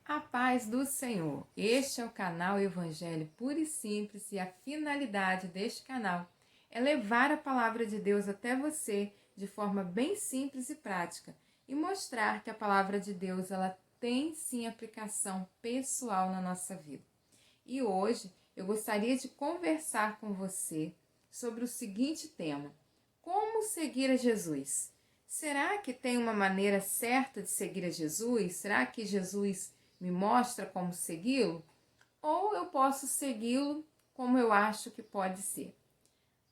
A paz do Senhor. Este é o canal Evangelho Puro e Simples e a finalidade deste canal é levar a palavra de Deus até você de forma bem simples e prática e mostrar que a palavra de Deus ela tem sim aplicação pessoal na nossa vida. E hoje eu gostaria de conversar com você sobre o seguinte tema: como seguir a Jesus? Será que tem uma maneira certa de seguir a Jesus? Será que Jesus me mostra como segui-lo? Ou eu posso segui-lo como eu acho que pode ser?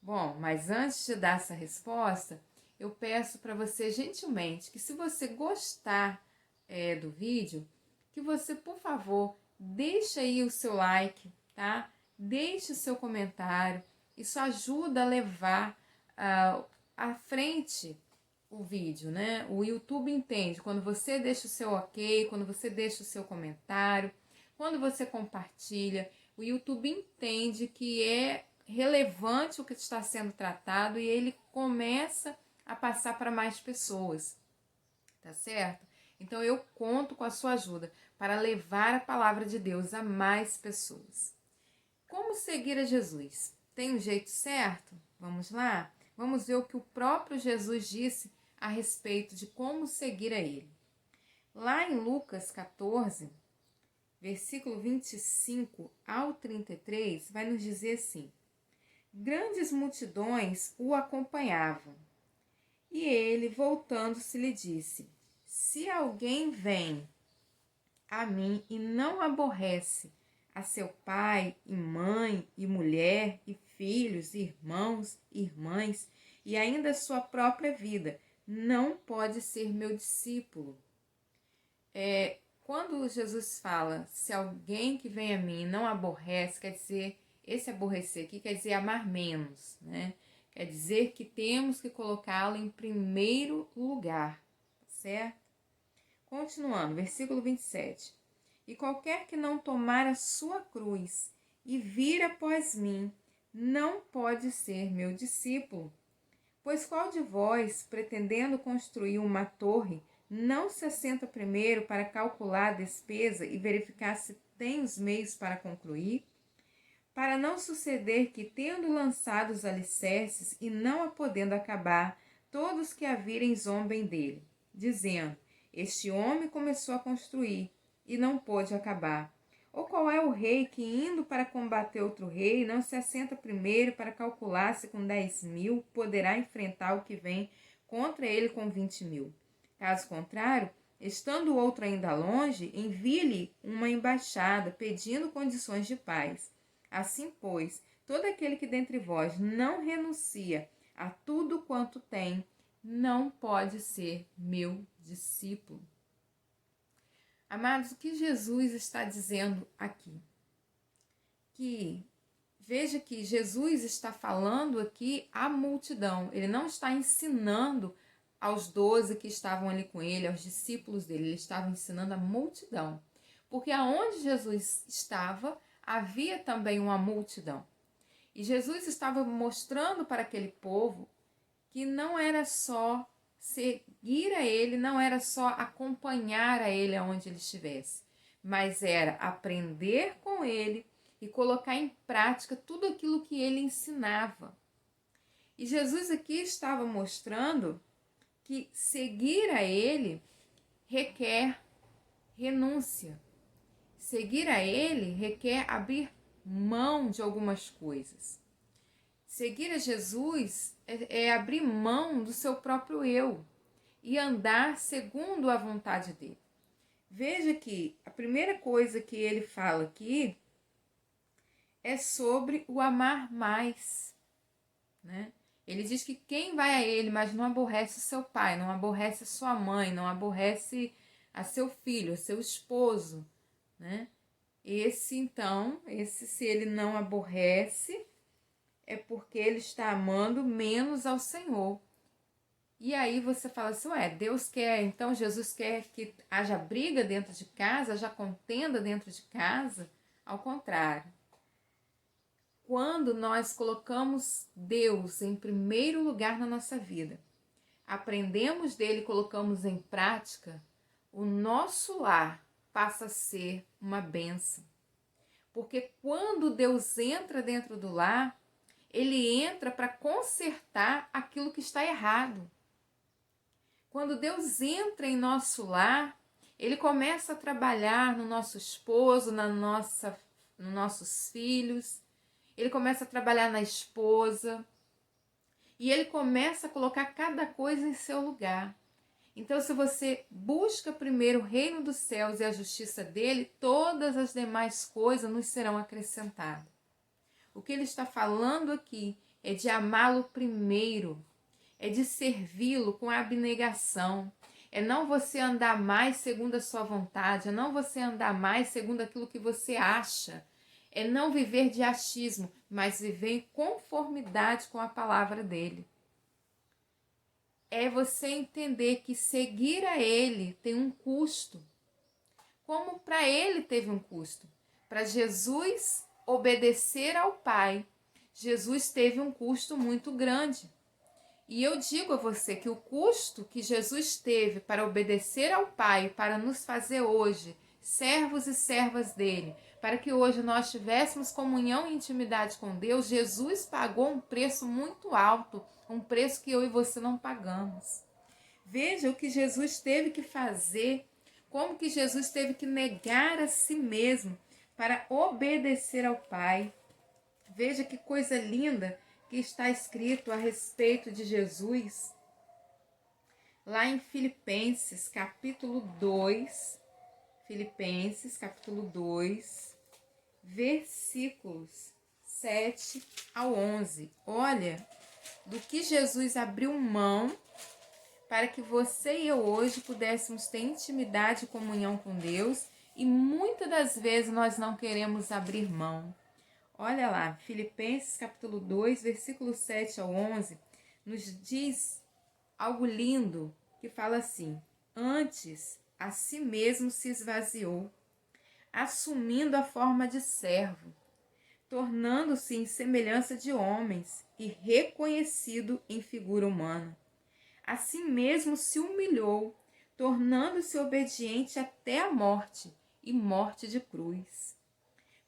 Bom, mas antes de dar essa resposta, eu peço para você gentilmente que, se você gostar do vídeo, que você, por favor, deixe aí o seu like, tá? Deixe o seu comentário. Isso ajuda a levar à frente o vídeo, né? O YouTube entende quando você deixa o seu ok, quando você deixa o seu comentário, quando você compartilha, o YouTube entende que é relevante o que está sendo tratado e ele começa a passar para mais pessoas, tá certo? Então eu conto com a sua ajuda para levar a palavra de Deus a mais pessoas. Como seguir a Jesus? Tem um jeito certo? Vamos lá? Vamos ver o que o próprio Jesus disse a respeito de como seguir a ele. Lá em Lucas 14, versículo 25 ao 33, vai nos dizer assim: grandes multidões o acompanhavam. E ele, voltando-se, lhe disse: se alguém vem a mim e não aborrece a seu pai e mãe e mulher e filhos, irmãos, irmãs e ainda a sua própria vida, não pode ser meu discípulo. Quando Jesus fala, se alguém que vem a mim não aborrece, quer dizer, esse aborrecer aqui quer dizer amar menos, né? Quer dizer que temos que colocá-lo em primeiro lugar, certo? Continuando, versículo 27. E qualquer que não tomar a sua cruz e vir após mim, não pode ser meu discípulo. Pois qual de vós, pretendendo construir uma torre, não se assenta primeiro para calcular a despesa e verificar se tem os meios para concluir? Para não suceder que, tendo lançado os alicerces e não a podendo acabar, todos que a virem zombem dele, dizendo: este homem começou a construir e não pôde acabar. Ou qual é o rei que, indo para combater outro rei, não se assenta primeiro para calcular se com 10.000 poderá enfrentar o que vem contra ele com 20.000? Caso contrário, estando o outro ainda longe, envie-lhe uma embaixada pedindo condições de paz. Assim, pois, todo aquele que dentre vós não renuncia a tudo quanto tem, não pode ser meu discípulo. Amados, o que Jesus está dizendo aqui? Veja que Jesus está falando aqui à multidão. Ele não está ensinando aos 12 que estavam ali com ele, aos discípulos dele. Ele estava ensinando a multidão. Porque aonde Jesus estava, havia também uma multidão. E Jesus estava mostrando para aquele povo que não era só seguir a ele, não era só acompanhar a ele aonde ele estivesse, mas era aprender com ele e colocar em prática tudo aquilo que ele ensinava. E Jesus aqui estava mostrando que seguir a ele requer renúncia. Seguir a ele requer abrir mão de algumas coisas. Seguir a Jesus é abrir mão do seu próprio eu e andar segundo a vontade dele. Veja que a primeira coisa que ele fala aqui é sobre o amar mais, né? Ele diz que quem vai a ele, mas não aborrece o seu pai, não aborrece a sua mãe, não aborrece a seu filho, a seu esposo, né? Esse, se ele não aborrece, é porque ele está amando menos ao Senhor. E aí você fala assim, Deus quer, então Jesus quer que haja briga dentro de casa, haja contenda dentro de casa? Ao contrário. Quando nós colocamos Deus em primeiro lugar na nossa vida, aprendemos dele e colocamos em prática, o nosso lar passa a ser uma bênção. Porque quando Deus entra dentro do lar, Ele entra para consertar aquilo que está errado. Quando Deus entra em nosso lar, Ele começa a trabalhar no nosso esposo, nos nossos filhos. Ele começa a trabalhar na esposa. E Ele começa a colocar cada coisa em seu lugar. Então, se você busca primeiro o reino dos céus e a justiça dele, todas as demais coisas nos serão acrescentadas. O que ele está falando aqui é de amá-lo primeiro, é de servi-lo com abnegação, é não você andar mais segundo a sua vontade, é não você andar mais segundo aquilo que você acha, é não viver de achismo, mas viver em conformidade com a palavra dele. É você entender que seguir a ele tem um custo, como para ele teve um custo. Para Jesus obedecer ao Pai, Jesus teve um custo muito grande. E eu digo a você que o custo que Jesus teve para obedecer ao Pai, para nos fazer hoje servos e servas dele, para que hoje nós tivéssemos comunhão e intimidade com Deus, Jesus pagou um preço muito alto, um preço que eu e você não pagamos. Veja o que Jesus teve que fazer, como que Jesus teve que negar a si mesmo para obedecer ao Pai. Veja que coisa linda que está escrito a respeito de Jesus. Lá em Filipenses, capítulo 2, versículos 7 ao 11. Olha, do que Jesus abriu mão para que você e eu hoje pudéssemos ter intimidade e comunhão com Deus, e muitas das vezes nós não queremos abrir mão. Olha lá, Filipenses capítulo 2, versículo 7 ao 11, nos diz algo lindo, que fala assim: antes a si mesmo se esvaziou, assumindo a forma de servo, tornando-se em semelhança de homens e reconhecido em figura humana. Assim mesmo se humilhou, tornando-se obediente até a morte, e morte de cruz.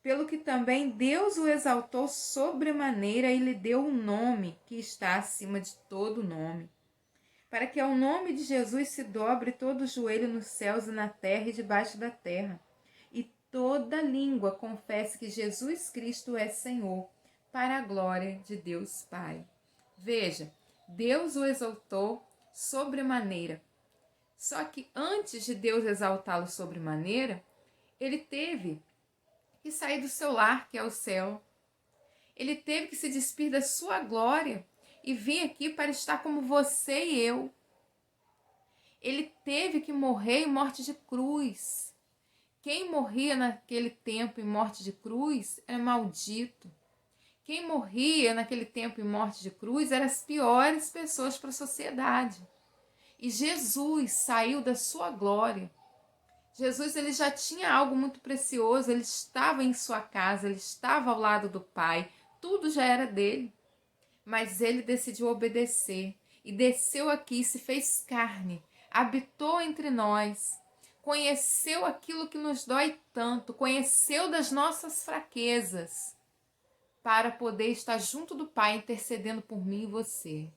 Pelo que também Deus o exaltou sobremaneira e lhe deu um nome que está acima de todo nome, para que ao nome de Jesus se dobre todo o joelho nos céus e na terra e debaixo da terra, e toda língua confesse que Jesus Cristo é Senhor, para a glória de Deus Pai. Veja, Deus o exaltou sobremaneira. Só que antes de Deus exaltá-lo sobremaneira, ele teve que sair do seu lar, que é o céu. Ele teve que se despir da sua glória e vir aqui para estar como você e eu. Ele teve que morrer em morte de cruz. Quem morria naquele tempo em morte de cruz era maldito. Quem morria naquele tempo em morte de cruz eram as piores pessoas para a sociedade. E Jesus saiu da sua glória. Jesus, ele já tinha algo muito precioso, ele estava em sua casa, ele estava ao lado do Pai, tudo já era dele. Mas ele decidiu obedecer e desceu aqui, se fez carne, habitou entre nós, conheceu aquilo que nos dói tanto, conheceu das nossas fraquezas, para poder estar junto do Pai, intercedendo por mim e você.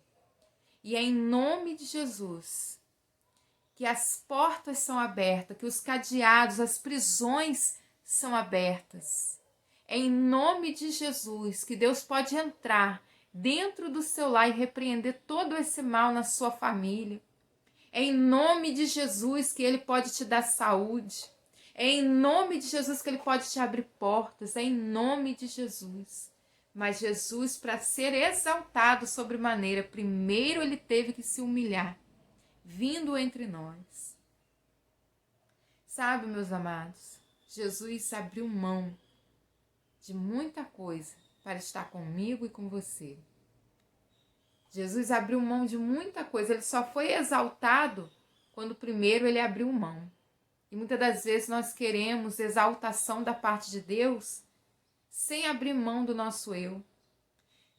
E é em nome de Jesus que as portas são abertas, que os cadeados, as prisões são abertas. É em nome de Jesus que Deus pode entrar dentro do seu lar e repreender todo esse mal na sua família. É em nome de Jesus que Ele pode te dar saúde. É em nome de Jesus que Ele pode te abrir portas. É em nome de Jesus. Mas Jesus, para ser exaltado sobremaneira, primeiro Ele teve que se humilhar, vindo entre nós. Sabe, meus amados, Jesus abriu mão de muita coisa para estar comigo e com você. Jesus abriu mão de muita coisa, ele só foi exaltado quando primeiro ele abriu mão. E muitas das vezes nós queremos exaltação da parte de Deus sem abrir mão do nosso eu,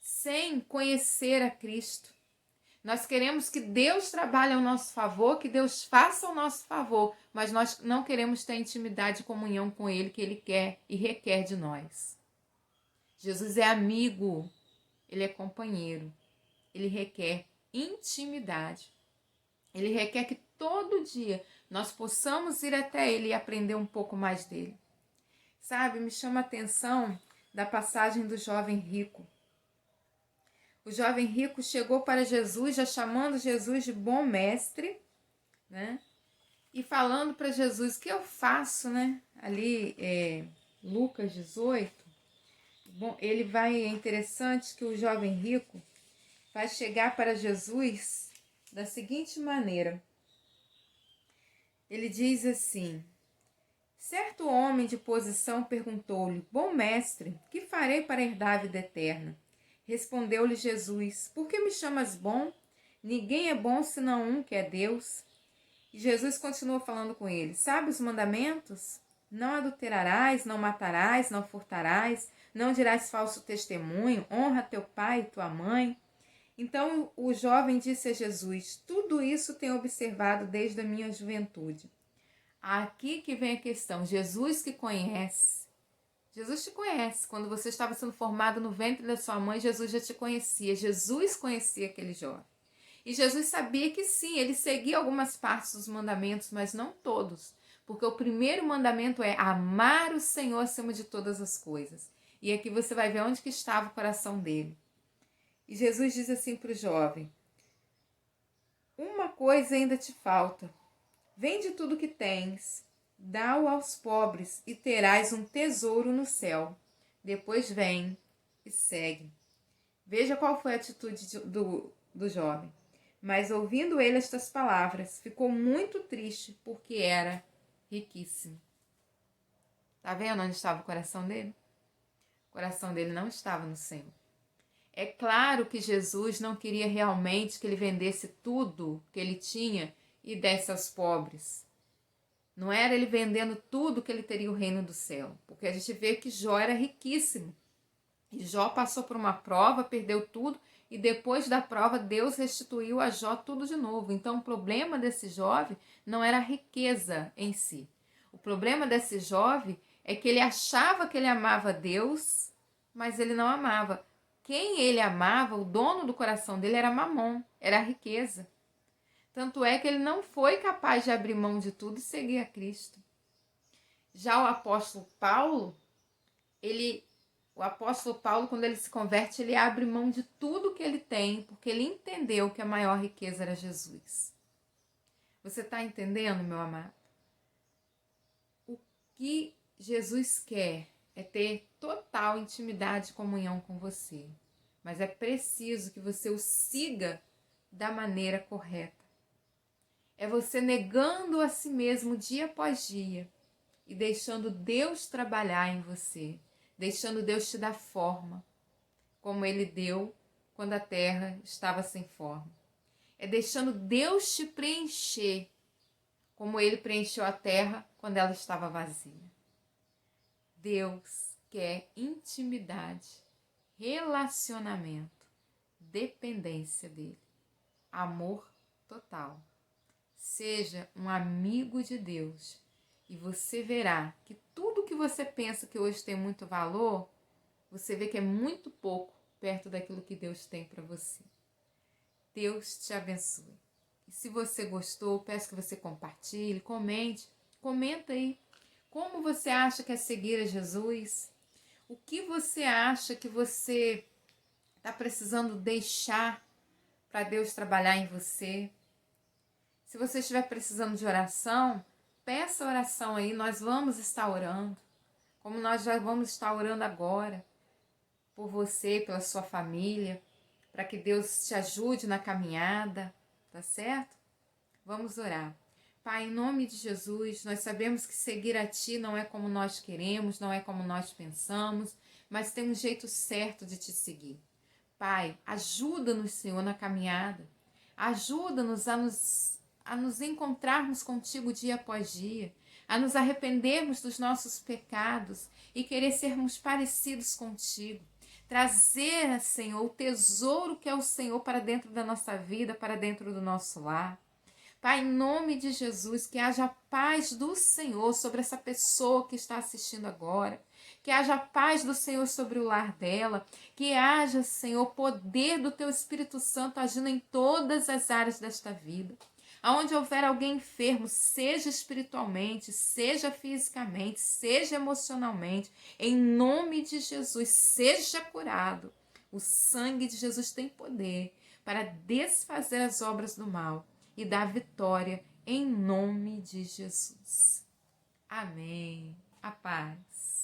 sem conhecer a Cristo. Nós queremos que Deus trabalhe ao nosso favor, que Deus faça ao nosso favor, mas nós não queremos ter intimidade e comunhão com Ele que Ele quer e requer de nós. Jesus é amigo, Ele é companheiro, Ele requer intimidade. Ele requer que todo dia nós possamos ir até Ele e aprender um pouco mais dele. Sabe, me chama a atenção da passagem do jovem rico. O jovem rico chegou para Jesus, já chamando Jesus de bom mestre, né? E falando para Jesus, o que eu faço, né? Ali, Lucas 18. Bom, é interessante que o jovem rico vai chegar para Jesus da seguinte maneira. Ele diz assim: certo homem de posição perguntou-lhe: bom mestre, que farei para herdar a vida eterna? Respondeu-lhe Jesus: por que me chamas bom? Ninguém é bom senão um, que é Deus. E Jesus continuou falando com ele: sabe os mandamentos? Não adulterarás, não matarás, não furtarás, não dirás falso testemunho, honra teu pai e tua mãe. Então o jovem disse a Jesus: tudo isso tenho observado desde a minha juventude. Aqui que vem a questão. Jesus que conhece. Jesus te conhece. Quando você estava sendo formado no ventre da sua mãe, Jesus já te conhecia. Jesus conhecia aquele jovem. E Jesus sabia que sim, ele seguia algumas partes dos mandamentos, mas não todos. Porque o primeiro mandamento é amar o Senhor acima de todas as coisas. E aqui você vai ver onde que estava o coração dele. E Jesus diz assim para o jovem: uma coisa ainda te falta. Vende tudo que tens, dá-o aos pobres e terás um tesouro no céu. Depois vem e segue. Veja qual foi a atitude do jovem. Mas ouvindo ele estas palavras, ficou muito triste porque era riquíssimo. Está vendo onde estava o coração dele? O coração dele não estava no Senhor. É claro que Jesus não queria realmente que ele vendesse tudo que ele tinha e desse aos pobres. Não era ele vendendo tudo que ele teria o reino do céu. Porque a gente vê que Jó era riquíssimo. E Jó passou por uma prova, perdeu tudo. E depois da prova, Deus restituiu a Jó tudo de novo. Então o problema desse jovem não era a riqueza em si. O problema desse jovem é que ele achava que ele amava Deus, mas ele não amava. Quem ele amava, o dono do coração dele, era Mamon, era a riqueza. Tanto é que ele não foi capaz de abrir mão de tudo e seguir a Cristo. Já o apóstolo Paulo, quando ele se converte, ele abre mão de tudo que ele tem, porque ele entendeu que a maior riqueza era Jesus. Você está entendendo, meu amado? O que Jesus quer é ter total intimidade e comunhão com você. Mas é preciso que você o siga da maneira correta. É você negando a si mesmo dia após dia e deixando Deus trabalhar em você, deixando Deus te dar forma, como Ele deu quando a terra estava sem forma. É deixando Deus te preencher, como Ele preencheu a terra quando ela estava vazia. Deus quer intimidade, relacionamento, dependência dEle, amor total. Seja um amigo de Deus e você verá que tudo que você pensa que hoje tem muito valor, você vê que é muito pouco perto daquilo que Deus tem para você. Deus te abençoe. E se você gostou, peço que você compartilhe, comenta aí. Como você acha que é seguir a Jesus? O que você acha que você está precisando deixar para Deus trabalhar em você? Se você estiver precisando de oração, peça oração aí, nós vamos estar orando. Como nós já vamos estar orando agora, por você, pela sua família, para que Deus te ajude na caminhada, tá certo? Vamos orar. Pai, em nome de Jesus, nós sabemos que seguir a Ti não é como nós queremos, não é como nós pensamos, mas tem um jeito certo de Te seguir. Pai, ajuda-nos, Senhor, na caminhada. Ajuda-nos a nos encontrarmos contigo dia após dia, a nos arrependermos dos nossos pecados e querer sermos parecidos contigo. trazer, Senhor, o tesouro que é o Senhor para dentro da nossa vida, para dentro do nosso lar. Pai, em nome de Jesus, que haja a paz do Senhor sobre essa pessoa que está assistindo agora, que haja a paz do Senhor sobre o lar dela, que haja, Senhor, poder do Teu Espírito Santo agindo em todas as áreas desta vida. Aonde houver alguém enfermo, seja espiritualmente, seja fisicamente, seja emocionalmente, em nome de Jesus, seja curado. O sangue de Jesus tem poder para desfazer as obras do mal e dar vitória em nome de Jesus. Amém. A paz.